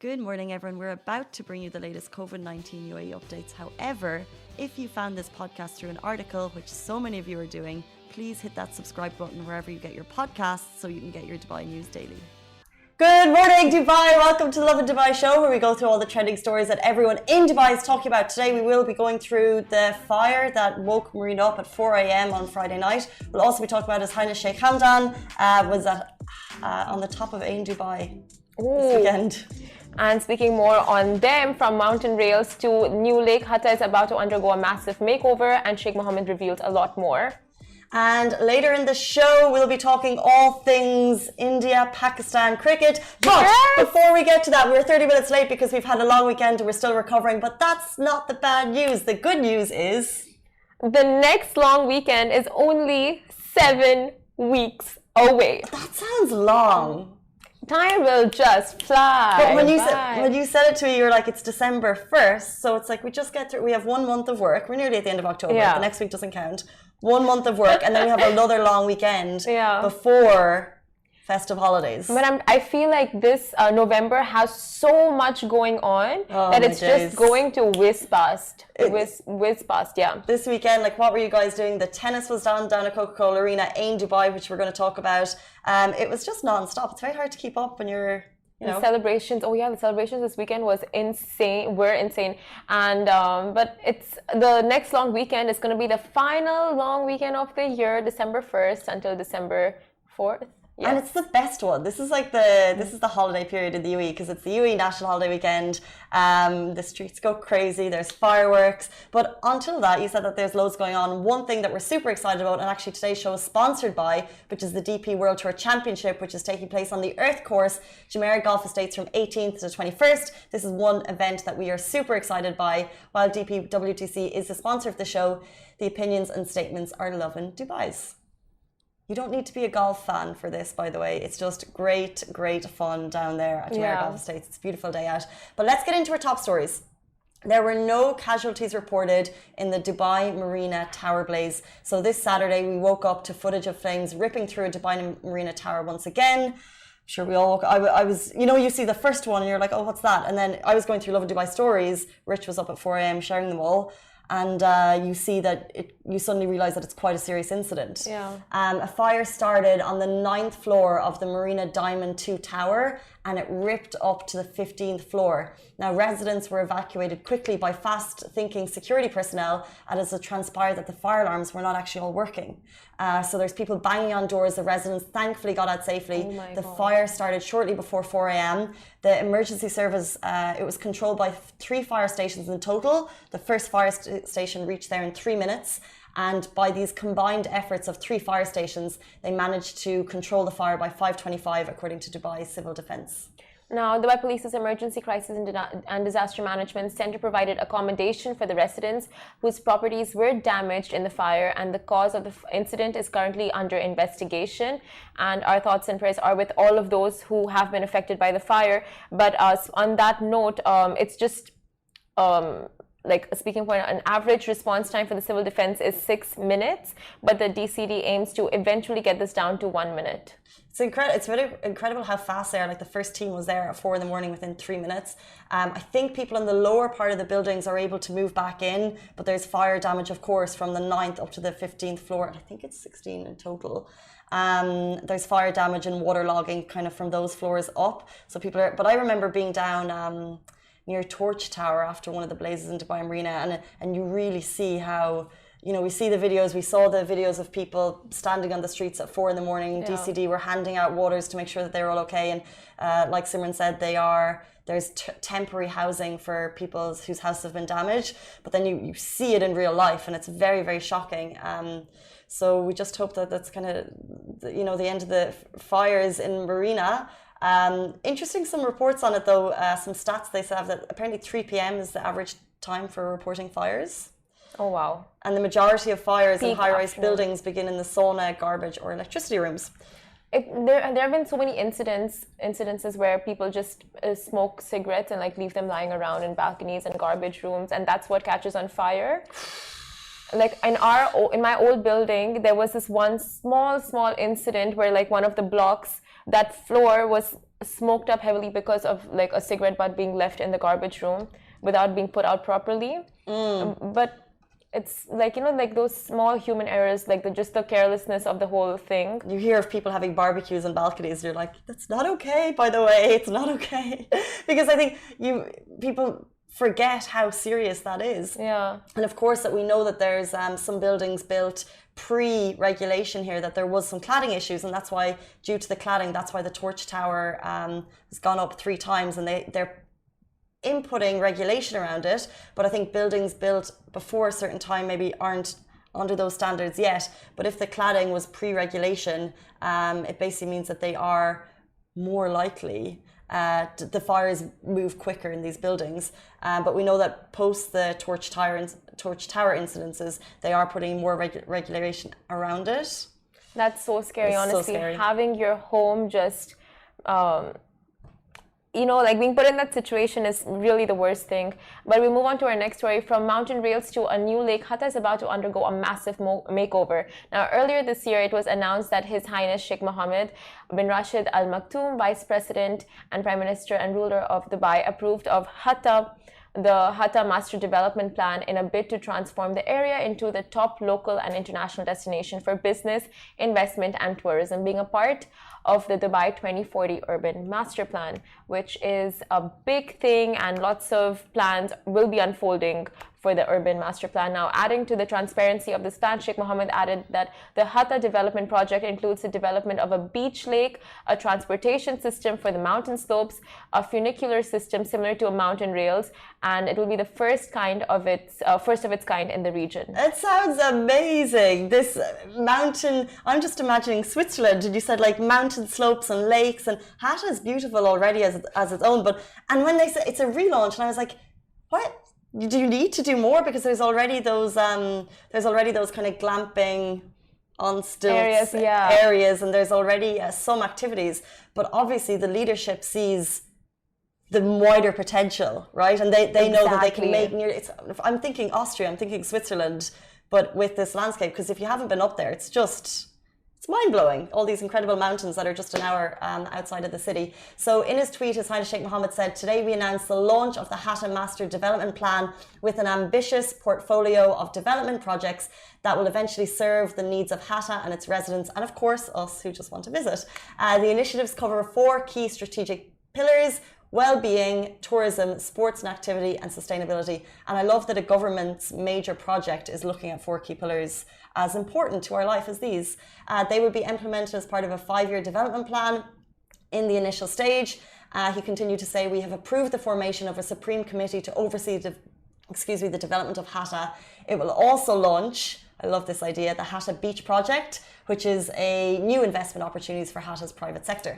Good morning, everyone. We're about to bring you the latest COVID-19 UAE updates. However, if you found this podcast through an article, which so many of you are doing, please hit that subscribe button wherever you get your podcasts so you can get your Dubai news daily. Good morning, Dubai. Welcome to the Lovin Dubai show, where we go through all the trending stories that everyone in Dubai is talking about. Today, we will be going through the fire that woke Marina up at 4 a.m. on Friday night. We'll also be talking about His Highness Sheikh Hamdan was on the top of Ain Dubai this weekend. And speaking more on them, from mountain rails to new lake, Hatta is about to undergo a massive makeover, and Sheikh Mohammed revealed a lot more. And later in the show, we'll be talking all things India, Pakistan, cricket. But before we get to that, we're 30 minutes late because we've had a long weekend and we're still recovering. But that's not the bad news. The good news is the next long weekend is only 7 weeks away. That sounds long. Time will just fly. But when you said it to me, you were like, it's December 1st. So it's like we just get through. We have 1 month of work. We're nearly at the end of October. Yeah. The next week doesn't count. 1 month of work. And then we have another long weekend before festive holidays. But I feel like this November has so much going on that it's just going to whiz past. Whiz past, yeah. This weekend, like, what were you guys doing? The tennis was down at Coca-Cola Arena, Ain Dubai, which we're going to talk about. It was just non-stop. It's very hard to keep up when you're, The celebrations. Oh yeah, the celebrations this weekend was insane. Were insane. And but it's the next long weekend is going to be the final long weekend of the year, December 1st until December 4th. Yes. And it's the best one. This is like the holiday period in the UAE because it's the UAE national holiday weekend. The streets go crazy. There's fireworks. But until that, you said that there's loads going on. One thing that we're super excited about, and actually today's show is sponsored by, which is the DP World Tour Championship, which is taking place on the Earth Course, Jumeirah Golf Estates, from 18th to 21st. This is one event that we are super excited by. While DP WTC is the sponsor of the show, the opinions and statements are Lovin Dubai's. You don't need to be a golf fan for this, by the way. It's just great, great fun down there at Jumeirah Golf Estates. It's a beautiful day out. But let's get into our top stories. There were no casualties reported in the Dubai Marina tower blaze. So this Saturday, we woke up to footage of flames ripping through a Dubai Marina tower once again. I'm sure we all woke up. I was, you see the first one and you're like, oh, what's that? And then I was going through Lovin Dubai stories. Rich was up at 4 a.m. sharing them all. And you see that you suddenly realize that it's quite a serious incident. Yeah. A fire started on the 9th floor of the Marina Diamond 2 tower, and it ripped up to the 15th floor. Now, residents were evacuated quickly by fast-thinking security personnel, as it transpired that the fire alarms were not actually all working. So there's people banging on doors. The residents thankfully got out safely. The fire started shortly before 4 a.m. The emergency service, it was controlled by 3 fire stations in total. The first fire station reached there in 3 minutes. And by these combined efforts of 3 fire stations, they managed to control the fire by 5:25, according to Dubai Civil Defence. Now, Dubai Police's Emergency Crisis and Disaster Management Center provided accommodation for the residents whose properties were damaged in the fire, and the cause of the incident is currently under investigation. And our thoughts and prayers are with all of those who have been affected by the fire. But on that note, it's just like a speaking point, an average response time for the civil defense is 6 minutes, but the DCD aims to eventually get this down to 1 minute. It's really incredible how fast they are. Like, the first team was there at 4 in the morning within 3 minutes. I think people in the lower part of the buildings are able to move back in, but there's fire damage, of course, from the 9th up to the 15th floor. And I think it's 16 in total. There's fire damage and waterlogging kind of from those floors up. So people are, but I remember being down near Torch Tower after one of the blazes in Dubai Marina, and you really see how, we see the videos. We saw the videos of people standing on the streets at 4 in the morning. Yeah. DCD were handing out waters to make sure that they were all okay. And like Simran said, there's temporary housing for people whose houses have been damaged. But then you see it in real life, and it's very, very shocking. So we just hope that that's kind of, the end of the fires in Marina. Interesting, some reports on it though, some stats they have that apparently 3 p.m. is the average time for reporting fires. Oh wow. And the majority of fires in high-rise buildings begin in the sauna, garbage or electricity rooms. There have been so many incidences where people just smoke cigarettes and like leave them lying around in balconies and garbage rooms, and that's what catches on fire. Like in my old building, there was this one small incident where like one of the blocks, that floor was smoked up heavily because of like a cigarette butt being left in the garbage room without being put out properly. But it's like, you know, like those small human errors, like just the carelessness of the whole thing. You hear of people having barbecues on balconies, and you're like, that's not okay, by the way, it's not okay. Because I think people forget how serious that is. Yeah. And of course that we know that there's some buildings built pre-regulation here, that there was some cladding issues, and that's why, due to the cladding, that's why the Torch Tower has gone up 3 times, and they're inputting regulation around it. But I think buildings built before a certain time maybe aren't under those standards yet. But if the cladding was pre-regulation, it basically means that they are more likely the fires move quicker in these buildings. But we know that post the Torch Tower incidences, they are putting more regulation around it. That's so scary, it's honestly. So scary. Having your home just, you know, like being put in that situation is really the worst thing. But we move on to our next story. From mountain rails to a new lake, Hatta is about to undergo a massive makeover. Now, earlier this year, it was announced that His Highness Sheikh Mohammed bin Rashid Al Maktoum, Vice President and Prime Minister and ruler of Dubai, approved of the Hatta Master Development Plan in a bid to transform the area into the top local and international destination for business, investment and tourism, being a part of the Dubai 2040 Urban Master Plan, which is a big thing, and lots of plans will be unfolding for the Urban Master Plan. Now, adding to the transparency of this plan, Sheikh Mohammed added that the Hatta development project includes the development of a beach lake, a transportation system for the mountain slopes, a funicular system similar to a mountain rails, and it will be the first of its kind in the region. It sounds amazing. This mountain, I'm just imagining Switzerland, and you said like mountain slopes and lakes, and Hatta is beautiful already as its own. And when they said it's a relaunch, and I was like, what? Do you need to do more? Because there's already those kind of glamping on stilts areas, and there's already some activities. But obviously, the leadership sees the wider potential, right? And they know that they can make I'm thinking Austria, I'm thinking Switzerland, but with this landscape. Because if you haven't been up there, it's mind-blowing, all these incredible mountains that are just an hour outside of the city. So in his tweet, His Highness Sheikh Mohammed said, today we announced the launch of the Hatta Master Development Plan with an ambitious portfolio of development projects that will eventually serve the needs of Hatta and its residents, and of course us who just want to visit. The initiatives cover 4 key strategic pillars: well-being, tourism, sports and activity, and sustainability. And I love that a government's major project is looking at 4 key pillars as important to our life as these. They will be implemented as part of a 5-year development plan in the initial stage. He continued to say, we have approved the formation of a supreme committee to oversee the development of Hatta. It will also launch, I love this idea, the Hatta Beach Project, which is a new investment opportunities for Hatta's private sector.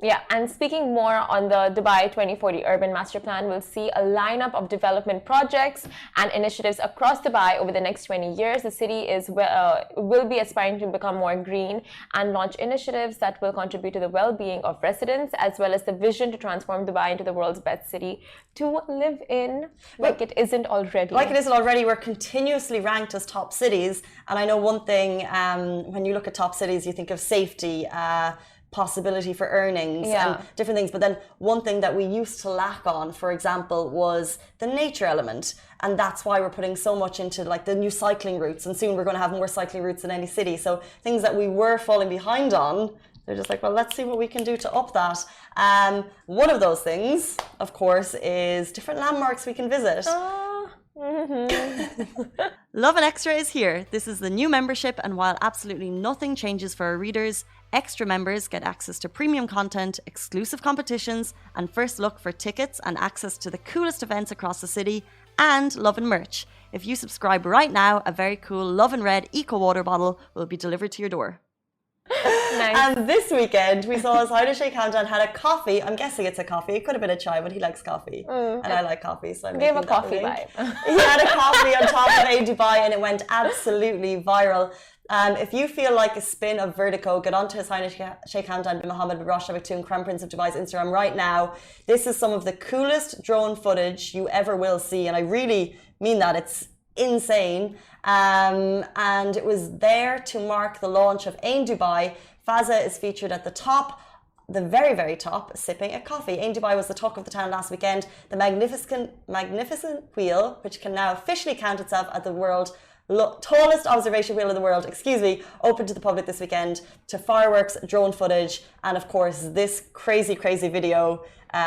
Yeah, and speaking more on the Dubai 2040 Urban Master Plan, we'll see a lineup of development projects and initiatives across Dubai over the next 20 years. The city will be aspiring to become more green and launch initiatives that will contribute to the well-being of residents, as well as the vision to transform Dubai into the world's best city to live in, like it isn't already. Like it isn't already. We're continuously ranked as top cities. And I know one thing, when you look at top cities, you think of safety, possibility for earnings and different things. But then one thing that we used to lack on, for example, was the nature element. And that's why we're putting so much into like the new cycling routes. And soon we're going to have more cycling routes in any city. So things that we were falling behind on, they're just like, well, let's see what we can do to up that. One of those things, of course, is different landmarks we can visit. Lovin Extra is here. This is the new membership, and while absolutely nothing changes for our readers, extra members get access to premium content, exclusive competitions, and first look for tickets and access to the coolest events across the city, and Lovin merch. If you subscribe right now, a very cool Lovin Red Eco Water bottle will be delivered to your door. Nice. And this weekend, we saw His Highness Sheikh Hamdan had a coffee. I'm guessing it's a coffee. It could have been a chai, but he likes coffee. And I like coffee. So I'm gave a coffee vibe. He had a coffee on top of Ain Dubai, and it went absolutely viral. If you feel like a spin of vertigo, get onto His Highness Sheikh Hamdan bin Mohammed bin Rashid Al Maktoum, Crown Prince of Dubai's Instagram right now. This is some of the coolest drone footage you ever will see, and I really mean that. It's insane. And it was there to mark the launch of Ain Dubai. Fazza is featured at the top the very, very top, sipping a coffee. In Dubai was the talk of the town last weekend. The magnificent wheel, which can now officially count itself as the world's tallest observation wheel in the world, opened to the public this weekend to fireworks, drone footage, and of course this crazy video.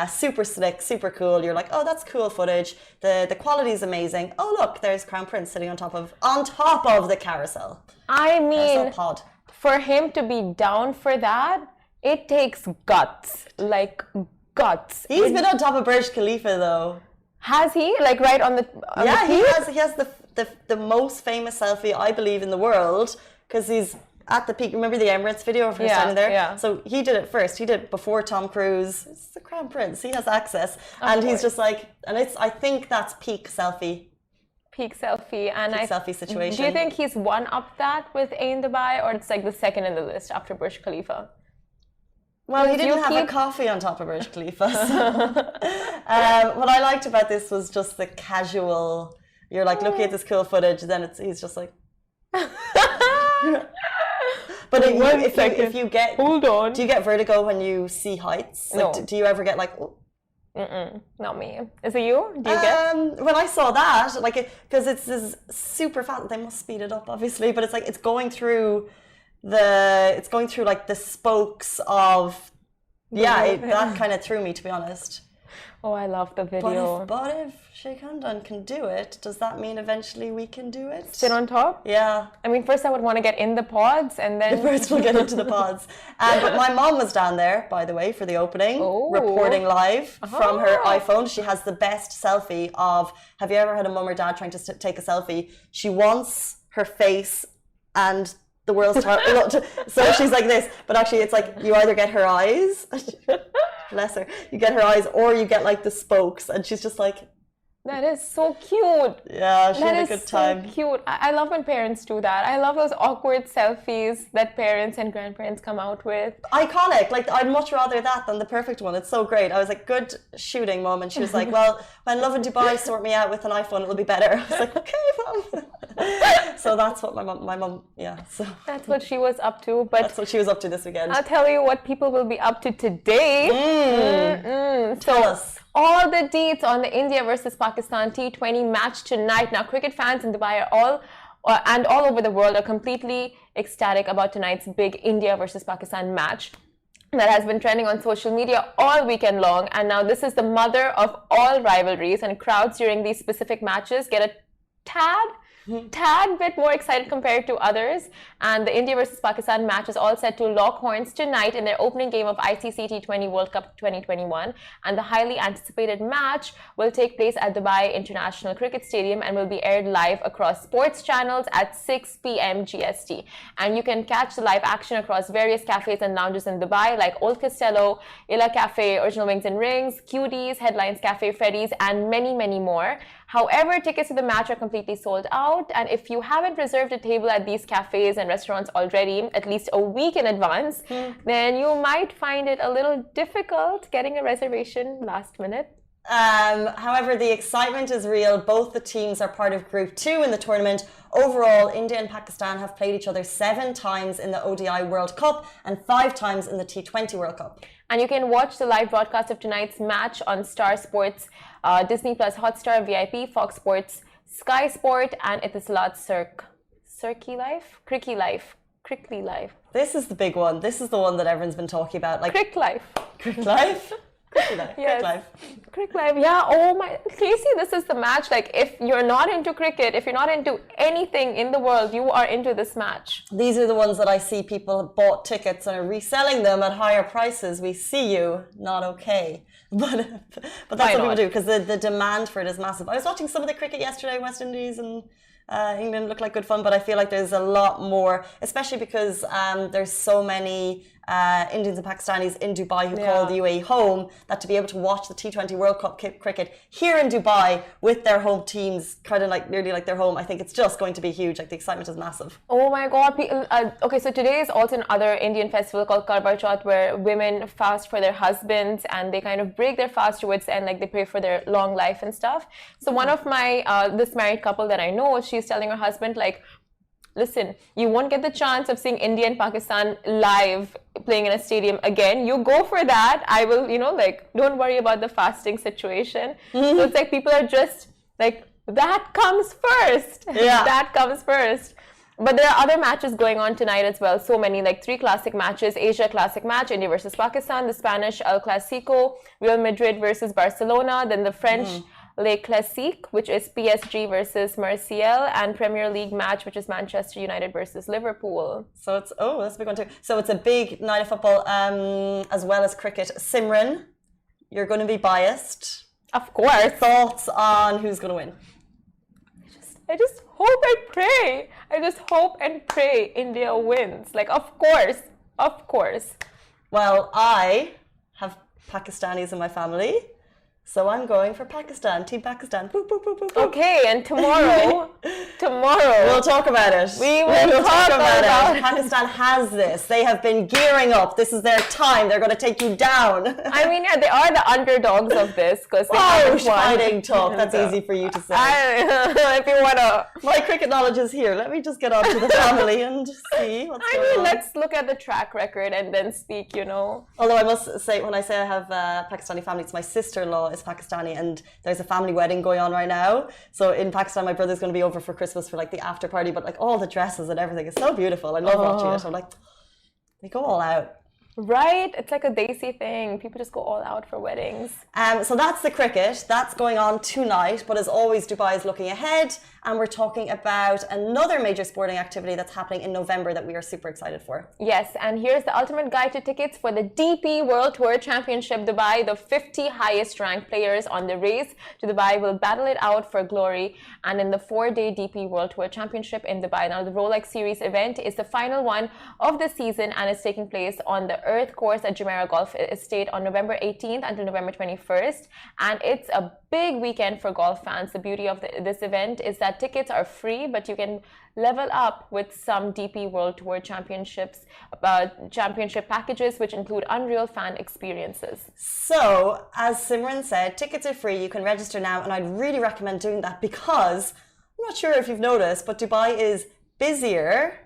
Super slick, super cool. You're like, oh, that's cool footage. The quality is amazing. Oh, look, there's Crown Prince sitting on top of the carousel. I mean, carousel pod. For him to be down for that, it takes guts, like guts. He's been on top of Burj Khalifa though. Has he? Like right on the he has the most famous selfie I believe in the world because he's at the peak. Remember the Emirates video of her standing there? Yeah. So he did it first. He did it before Tom Cruise. It's the Crown Prince. He has access, and he's just like, and I think that's peak selfie. Peak selfie, and selfie situation. Do you think he's one up that with In Dubai, or it's like the second in the list after Burj Khalifa? Well, he didn't have a coffee on top of Burj Khalifa. So. What I liked about this was just the casual. You're like looking at this cool footage, then he's just like. But if you get, hold on, do you get vertigo when you see heights? Like, no. Do you ever get like? Oh. Not me. Is it you? Do you get? When I saw that, like, because it's this super fast. They must speed it up, obviously, but it's like it's going through like the spokes of. Yeah, that kind of threw me, to be honest. Oh, I love the video. But if Sheikh Hamdan can do it, does that mean eventually we can do it? Sit on top? Yeah. I mean, first I would want to get in the pods and then... First we'll get into the pods. But my mom was down there, by the way, for the opening, reporting live from her iPhone. She has the best selfie of... Have you ever had a mum or dad trying to take a selfie? She wants her face and... the world's so she's like this, but actually it's like you either get her eyes, bless her, you get her eyes, or you get like the spokes, and she's just like, that is so cute. Yeah, she had a good time. So cute. I love when parents do that. I love those awkward selfies that parents and grandparents come out with. Iconic. Like, I'd much rather that than the perfect one. It's so great. I was like, good shooting, Mum. And she was like, well, when Lovin Dubai sort me out with an iPhone, it'll be better. I was like, okay, Mum. So that's what my mum, yeah. So that's what she was up to. But that's what she was up to this weekend. I'll tell you what people will be up to today. Tell us. All the deets on the India versus Pakistan T20 match tonight. Now, cricket fans in Dubai are all over the world are completely ecstatic about tonight's big India versus Pakistan match that has been trending on social media all weekend long. And now this is the mother of all rivalries, and crowds during these specific matches get a tad bit more excited compared to others. And the India versus Pakistan match is all set to lock horns tonight in their opening game of ICC T20 World Cup 2021. And the highly anticipated match will take place at Dubai International Cricket Stadium and will be aired live across sports channels at 6 p.m. GST. And you can catch the live action across various cafes and lounges in Dubai like Old Costello, Illa Cafe, Original Wings and Rings, QD's, Headlines Cafe, Freddy's, and many, many more. However, tickets to the match are completely sold out, and if you haven't reserved a table at these cafes and restaurants already, at least a week in advance, then you might find it a little difficult getting a reservation last minute. However, the excitement is real. Both the teams are part of Group 2 in the tournament. Overall, India and Pakistan have played each other 7 times in the ODI World Cup and 5 times in the T20 World Cup. And you can watch the live broadcast of tonight's match on Star Sports, Disney Plus Hotstar VIP, Fox Sports, Sky Sport, and Etisalat Cricket Live. This is the big one. This is the one that everyone's been talking about. Like Cricket Live. Cricket Live? Cricket Live, yeah. Oh my, Casey, this is the match. Like, if you're not into cricket, if you're not into anything in the world, you are into this match. These are the ones that I see people have bought tickets and are reselling them at higher prices. We see you, not okay. But that's what people do, because the demand for it is massive. I was watching some of the cricket yesterday, West Indies and England looked like good fun, but I feel like there's a lot more, especially because there's so many Indians and Pakistanis in Dubai who call the UAE home, that to be able to watch the T20 World Cup cricket here in Dubai with their home teams, kind of like nearly like their home, I think it's just going to be huge. Like, the excitement is massive. Oh my God. Okay, so today is also another Indian festival called Karwa Chauth, where women fast for their husbands and they kind of break their fast towards the end, like they pray for their long life and stuff. So one of my, this married couple that I know, she's telling her husband, like, listen, you won't get the chance of seeing India and Pakistan live playing in a stadium again. You go for that. I will, don't worry about the fasting situation. So it's like people are just like, that comes first. Yeah. That comes first. But there are other matches going on tonight as well. So many, like 3 classic matches. Asia Classic match, India versus Pakistan. The Spanish El Clasico, Real Madrid versus Barcelona. Then the French Le Classique, which is PSG versus Marseille. And Premier League match, which is Manchester United versus Liverpool. So it's, that's a big one too. So it's a big night of football, as well as cricket. Simran, you're going to be biased. Of course. Thoughts on who's going to win? I just hope and pray. I just hope and pray India wins. Like, of course. Well, I have Pakistanis in my family, so I'm going for Pakistan. Team Pakistan. Boop, boop, boop, boop, boop. Okay, and tomorrow, we'll talk about it. We will talk about it. Pakistan has this. They have been gearing up. This is their time. They're going to take you down. I mean, yeah, they are the underdogs of this because they fighting talk. That's easy for you to say. If you want to. My cricket knowledge is here. Let me just get on to the family and see what's going on. Let's look at the track record and then speak, Although I must say, when I say I have Pakistani family, it's my sister-in-law is Pakistani, and there's a family wedding going on right now. So in Pakistan, my brother's going to be over for Christmas for like the after party, but like all the dresses and everything is so beautiful. I love watching it. I'm like, they go all out. Right? It's like a desi thing. People just go all out for weddings. So that's the cricket. That's going on tonight. But as always, Dubai is looking ahead. And we're talking about another major sporting activity that's happening in November that we are super excited for. Yes, and here's the ultimate guide to tickets for the DP World Tour Championship Dubai. The 50 highest ranked players on the race to Dubai will battle it out for glory. And in the 4-day DP World Tour Championship in Dubai. Now, the Rolex Series event is the final one of the season and is taking place on the Earth course at Jumeirah Golf Estate on November 18th until November 21st. And it's a big weekend for golf fans. The beauty of this event is that tickets are free, but you can level up with some DP World Tour Championships, championship packages, which include unreal fan experiences. So, as Simran said, tickets are free. You can register now, and I'd really recommend doing that because I'm not sure if you've noticed, but Dubai is busier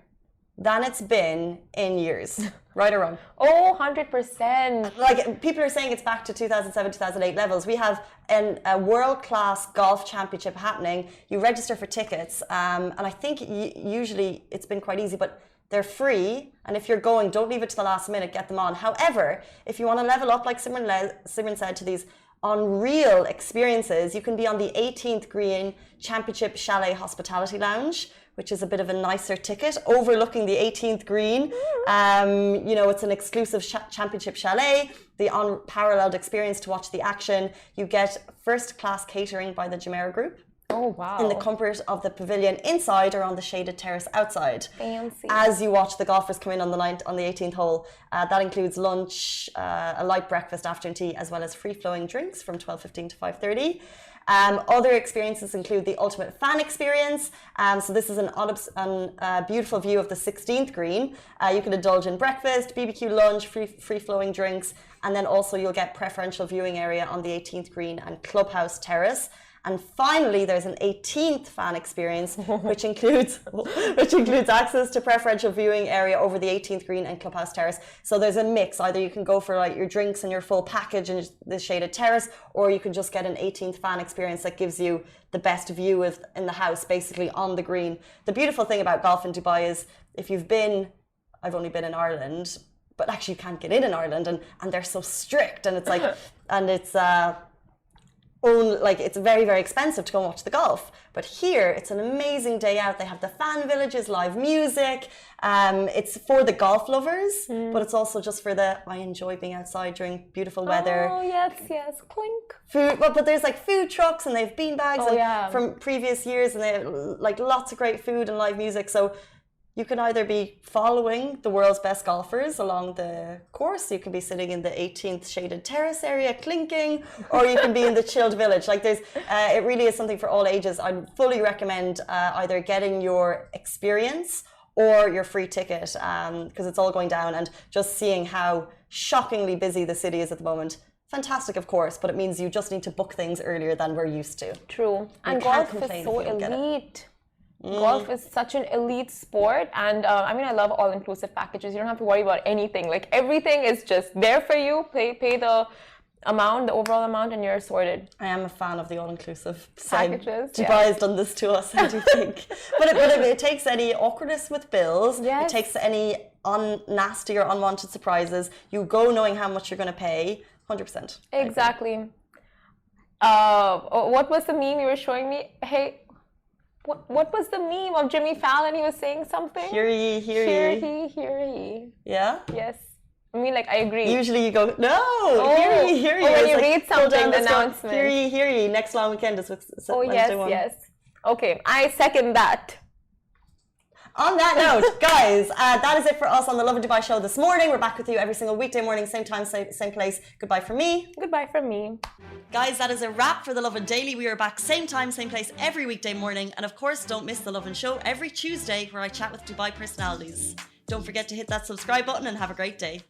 than it's been in years. Right or wrong? Oh, 100%. Like, people are saying it's back to 2007, 2008 levels. We have a world-class golf championship happening. You register for tickets, and I think usually it's been quite easy, but they're free. And if you're going, don't leave it to the last minute, get them on. However, if you want to level up, like Simran said, to these unreal experiences, you can be on the 18th Green Championship Chalet Hospitality Lounge, which is a bit of a nicer ticket, overlooking the 18th Green. It's an exclusive championship chalet, the unparalleled experience to watch the action. You get first-class catering by the Jumeirah Group. Oh, wow. In the comfort of the pavilion inside or on the shaded terrace outside. Fancy. As you watch the golfers come in on the 18th hole, that includes lunch, a light breakfast, afternoon tea, as well as free-flowing drinks from 12:15 to 5:30. Other experiences include the ultimate fan experience. So this is a beautiful view of the 16th green. You can indulge in breakfast, BBQ lunch, free-flowing drinks, and then also you'll get preferential viewing area on the 18th green and clubhouse terrace. And finally, there's an 18th fan experience, which includes access to preferential viewing area over the 18th green and clubhouse terrace. So there's a mix. Either you can go for like your drinks and your full package in the shaded terrace, or you can just get an 18th fan experience that gives you the best view in the house, basically on the green. The beautiful thing about golf in Dubai is if you've been, I've only been in Ireland, but actually you can't get in Ireland, and they're so strict, and it's like, and it's it's very, very expensive to go and watch the golf. But here, it's an amazing day out. They have the fan villages, live music. It's for the golf lovers, but it's also just for I enjoy being outside during beautiful weather. Oh, yes, clink. Food, but there's like food trucks and they have bean bags from previous years, and they have like lots of great food and live music. So you can either be following the world's best golfers along the course, you can be sitting in the 18th shaded terrace area clinking, or you can be in the chilled village. Like it really is something for all ages. I'd fully recommend either getting your experience or your free ticket, because it's all going down, and just seeing how shockingly busy the city is at the moment. Fantastic, of course, but it means you just need to book things earlier than we're used to. True. And golf is so elite. Golf is such an elite sport, and I mean, I love all-inclusive packages. You don't have to worry about anything. Like everything is just there for you. Pay the amount, the overall amount, and you're sorted. I am a fan of the all-inclusive Packages. Dubai has done this to us, I do think. but it takes any awkwardness with bills. Yes. It takes any nasty or unwanted surprises. You go knowing how much you're going to pay. 100%. Exactly. What was the meme you were showing me? Hey, what was the meme of Jimmy Fallon? He was saying something. Hear ye, hear ye. Hear ye. Yeah? Yes. I mean, like, I agree. Usually you go, no, hear ye, hear ye. Or when you like, read something, the announcement. Hear ye, next long weekend is Wednesday yes. Okay, I second that. On that note, guys, that is it for us on the Lovin Dubai show this morning. We're back with you every single weekday morning, same time, same place. Goodbye from me. Goodbye from me. Guys, that is a wrap for the Lovin Daily. We are back same time, same place every weekday morning. And of course, don't miss the Lovin Show every Tuesday where I chat with Dubai personalities. Don't forget to hit that subscribe button and have a great day.